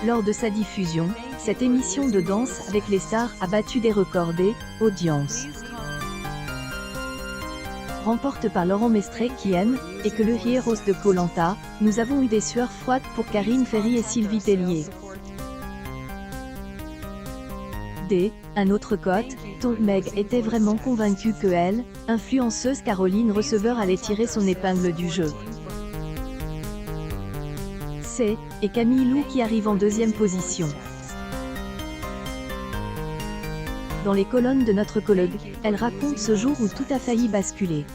Lors de sa diffusion, cette émission de danse avec les stars a battu des records d'audience. Remporte par Laurent Mestré qui aime, et que le Heroes de Koh Lanta, nous avons eu des sueurs froides pour Karine Ferry et Sylvie Tellier. Un autre cote, Meg était vraiment convaincue que elle, influenceuse Caroline Receveur allait tirer son épingle du jeu. Et Camille Lou qui arrive en deuxième position. Dans les colonnes de notre colloque, elle raconte ce jour où tout a failli basculer.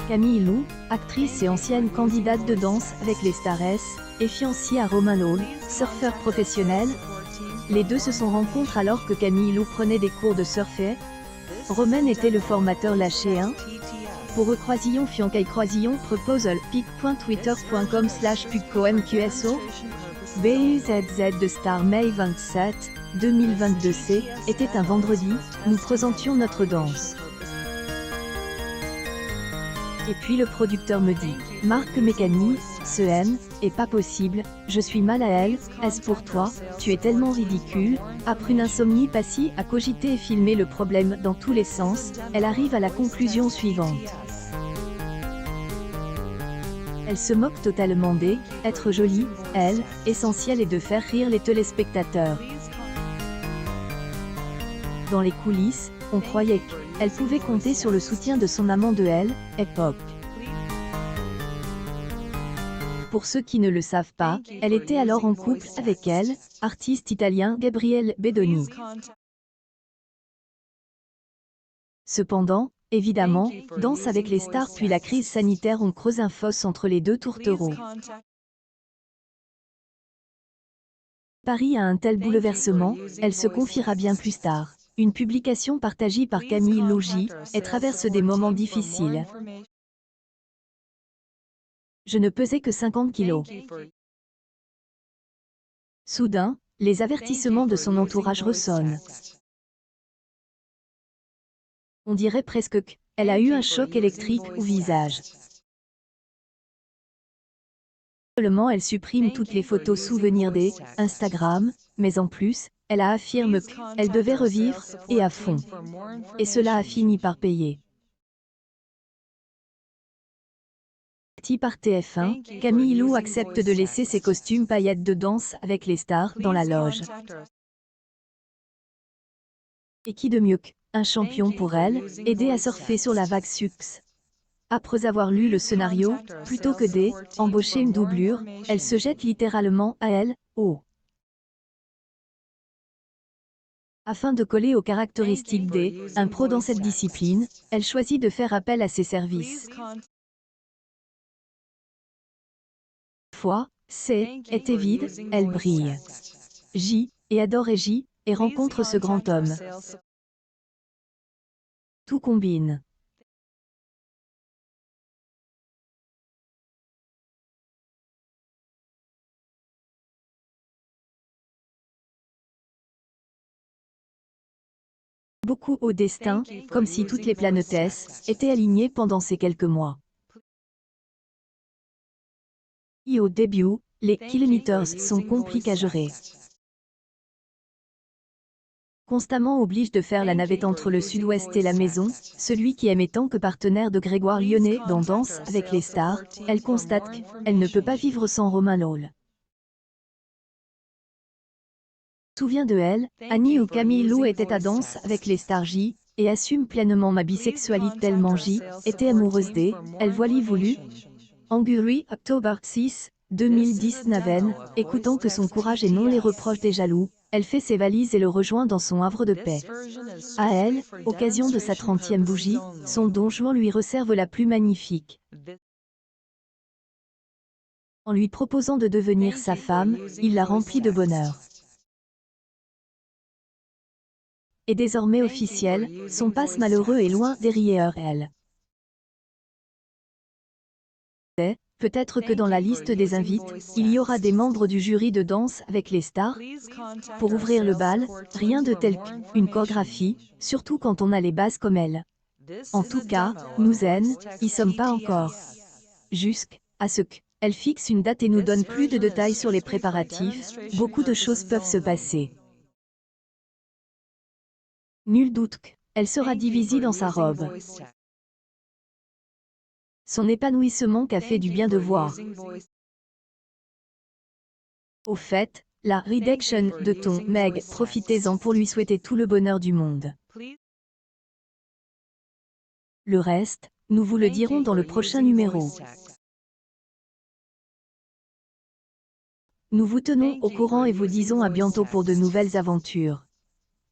Camille Lou, actrice et ancienne candidate de danse avec les Stars, est fiancée à Romain Lawle, surfeur professionnel. Les deux se sont rencontrés alors que Camille Lou prenait des cours de surf. Romain était le formateur lâché. Pour eux croisillon fiancaille croisillon proposal pic.twitter.com/picomqso BUZZ de Star May 27, 2022 était un vendredi, nous présentions notre danse. Et puis le producteur me dit, Marc Mécani, ce N, est pas possible, je suis mal à elle, est-ce pour toi, tu es tellement ridicule. Après une insomnie passée à cogiter et filmer le problème dans tous les sens, elle arrive à la conclusion suivante. Elle se moque totalement d'être jolie, elle, essentiel est de faire rire les téléspectateurs. Dans les coulisses, on croyait qu'elle pouvait compter sur le soutien de son amant de elle, Époque. Pour ceux qui ne le savent pas, elle était alors en couple avec elle, artiste italien Gabriele Bedoni. Cependant, évidemment, Danse avec les stars puis la crise sanitaire ont creusé un fosse entre les deux tourtereaux. Paris a un tel bouleversement, elle se confiera bien plus tard. Une publication partagée par Camille Logis, et traverse des moments difficiles. Je ne pesais que 50 kilos. Soudain, les avertissements de son entourage ressonnent. On dirait presque qu'elle a eu un choc électrique au visage. Seulement elle supprime toutes les photos souvenirs des Instagram, mais en plus, elle a affirmé qu'elle devait revivre, et à fond. Et cela a fini par payer. Par TF1, Camille Lou accepte de laisser ses costumes paillettes de danse avec les stars dans la loge. Et qui de mieux qu'un champion pour elle, aider à surfer sur la vague succès. Après avoir lu le scénario, plutôt que d'embaucher une doublure, elle se jette littéralement à elle, Afin de coller aux caractéristiques d'un pro dans cette discipline, elle choisit de faire appel à ses services. Était vide, elle brille. Et adore et rencontre ce grand homme. Tout combine. Beaucoup au destin, comme si toutes les planètes étaient alignées pendant ces quelques mois. Et au début, les kilomètres sont compliqués à gérer. Constamment oblige de faire la navette entre le sud-ouest et la maison, celui qui aimait tant que partenaire de Grégoire Lyonnais dans Danse avec les stars, elle constate qu'elle ne peut pas vivre sans Romain Lawle. Souviens de elle, Annie ou Camille Lou était à Danse avec les stars et assume pleinement ma bisexualité tellement était amoureuse elle voulu. Anguri, octobre 6, 2010 Naven, écoutant que son courage et non les reproches des jaloux, elle fait ses valises et le rejoint dans son havre de paix. À elle, occasion de sa 30e bougie, son Don Juan lui réserve la plus magnifique. En lui proposant de devenir sa femme, il la remplit de bonheur. Et désormais officiel, son passe malheureux est loin derrière elle. Peut-être que dans la liste des invités, il y aura des membres du jury de Danse avec les stars. Pour ouvrir le bal, rien de tel qu'une chorégraphie, surtout quand on a les bases comme elle. En tout cas, nous y sommes pas encore. Jusqu'à ce que Elle fixe une date et nous donne plus de détails sur les préparatifs, beaucoup de choses peuvent se passer. Nul doute qu'elle sera divisée dans sa robe. Son épanouissement qu'a fait du bien de voir. Au fait, la rédaction de ton Meg, profitez-en pour lui souhaiter tout le bonheur du monde. Le reste, nous vous le dirons dans le prochain numéro. Nous vous tenons au courant et vous disons à bientôt pour de nouvelles aventures.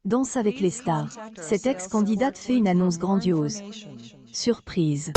Danse avec les stars. Cette ex-candidate fait une annonce grandiose. Surprise.